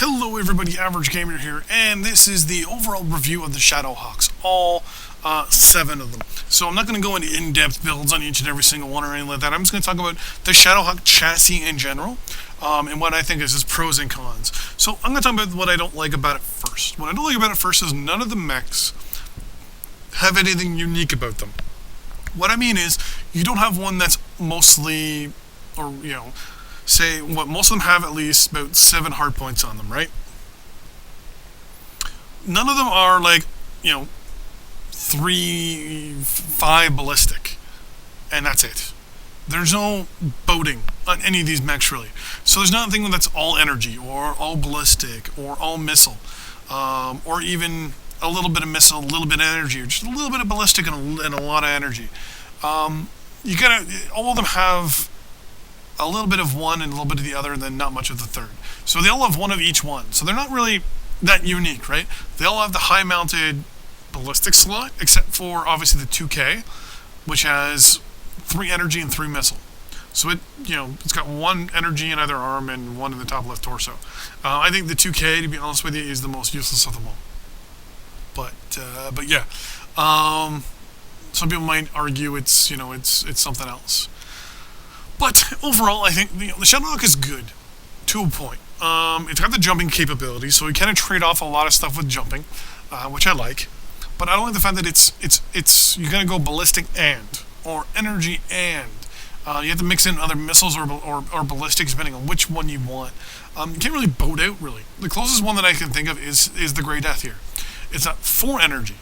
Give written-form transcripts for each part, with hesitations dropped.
Hello everybody, Average Gamer here, and this is the overall review of the Shadowhawks, all 7 of them. So I'm not going to go into in-depth builds on each and every single one or anything like that. I'm just going to talk about the Shadowhawk chassis in general, and what I think is its pros and cons. So I'm going to talk about what I don't like about it first. What I don't like about it first is none of the mechs have anything unique about them. What I mean is, you don't have one that's mostly, or say what most of them have at least about 7 hard points on them, right? None of them are like, 3, 5 ballistic, and that's it. There's no boating on any of these mechs really. So there's nothing that's all energy or all ballistic or all missile, or even a little bit of missile, a little bit of energy, or just a little bit of ballistic and a lot of energy. All of them have a little bit of one and a little bit of the other, and then not much of the third. So they all have one of each one. So they're not really that unique, right? They all have the high-mounted ballistic slot, except for obviously the 2K, which has 3 energy and 3 missile. So it's got 1 energy in either arm and 1 in the top left torso. I think the 2K, to be honest with you, is the most useless of them all. But yeah, some people might argue it's something else. But overall, I think the Shadowhawk is good to a point. It's got the jumping capability, so you kind of trade off a lot of stuff with jumping, which I like. But I don't like the fact that it's you're gonna go ballistic or energy and. You have to mix in other missiles or ballistics depending on which one you want. You can't really boat out really. The closest one that I can think of is the Grey Death here. It's at 4 energy,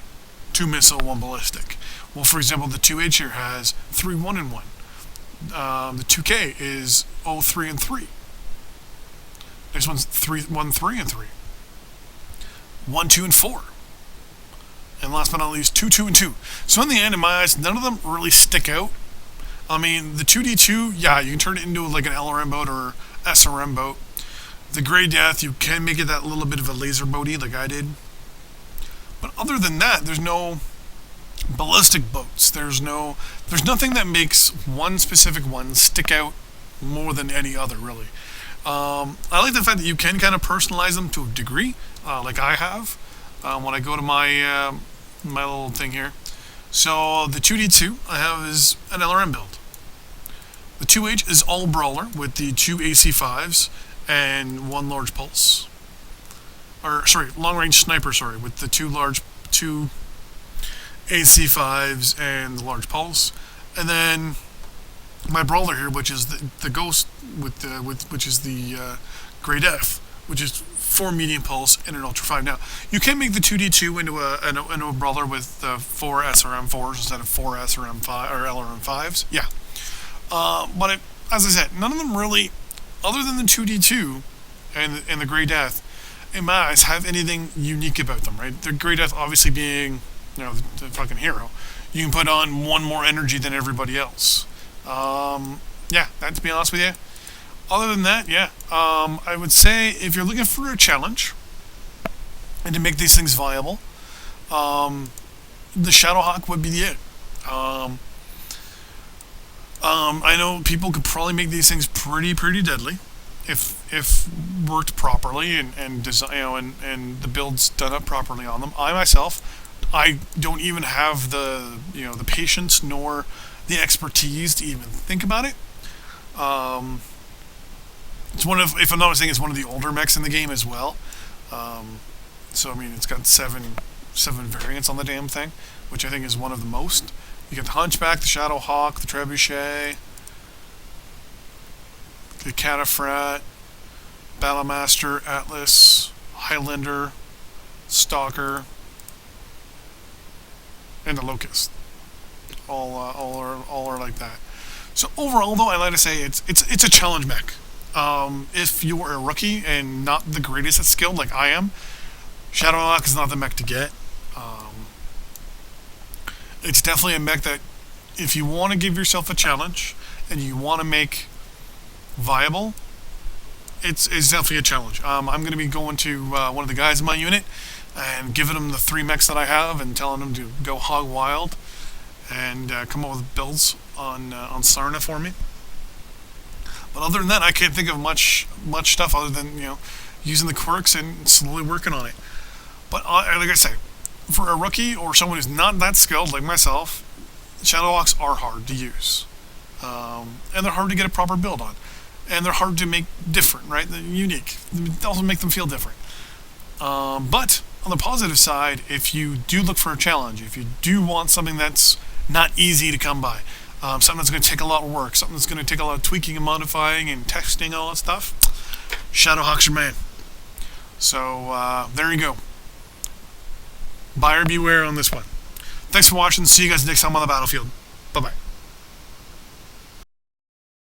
2 missile, 1 ballistic. Well, for example, the 2H here has 3, 1, and 1. The 2K is 0, 3, and 3. Next one's 3, 1, 3, and 3. 1, 2, and 4. And last but not least, 2, 2, and 2. So in the end, in my eyes, none of them really stick out. I mean, the 2D2, yeah, you can turn it into like an LRM boat or SRM boat. The Grey Death, you can make it that little bit of a laser boaty like I did. But other than that, there's no ballistic boats. There's nothing that makes one specific one stick out more than any other, really. I like the fact that you can kind of personalize them to a degree, like I have, when I go to my my little thing here. So the 2D2 I have is an LRM build. The 2H is all brawler with the 2 AC5s and 1 large pulse. Or sorry, long range sniper. Sorry, with the 2 AC5s and the large pulse, and then my brawler here, which is the ghost which is the Grey Death, which is 4 medium pulse and an ultra 5. Now you can make the 2D2 into a brawler with 4 SRM4s instead of 4 SRM5 or LRM5s. Yeah, but as I said, none of them really, other than the 2D2 and the Grey Death, in my eyes, have anything unique about them. Right? The Grey Death obviously being the fucking hero. You can put on 1 more energy than everybody else. Yeah, that, to be honest with you. Other than that, yeah, I would say if you're looking for a challenge and to make these things viable, the Shadowhawk would be it. I know people could probably make these things pretty deadly if worked properly and design, and the builds done up properly on them. I don't even have the the patience nor the expertise to even think about it. It's one of, if I'm not mistaken, it's one of the older mechs in the game as well. So I mean, it's got seven variants on the damn thing, which I think is one of the most. You got the Hunchback, the Shadowhawk, the Trebuchet, the Cataphat, Battlemaster, Atlas, Highlander, Stalker, and the Locust. All are like that. So overall, though, I like to say it's a challenge mech. If you are a rookie and not the greatest at skill like I am, Shadowhawk is not the mech to get. It's definitely a mech that, if you want to give yourself a challenge and you want to make viable, it's definitely a challenge. I'm going to be going to one of the guys in my unit and giving them the 3 mechs that I have and telling them to go hog wild and come up with builds on Sarna for me. But other than that, I can't think of much stuff other than using the quirks and slowly working on it. But like I say, for a rookie or someone who's not that skilled like myself, Shadowhawks are hard to use. And they're hard to get a proper build on. And they're hard to make different, right? They're unique. They also make them feel different. But on the positive side, if you do look for a challenge, if you do want something that's not easy to come by, something that's going to take a lot of work, something that's going to take a lot of tweaking and modifying and testing, all that stuff, Shadowhawks your man. So there you go. Buyer beware on this one. Thanks for watching. See you guys next time on the battlefield. Bye-bye.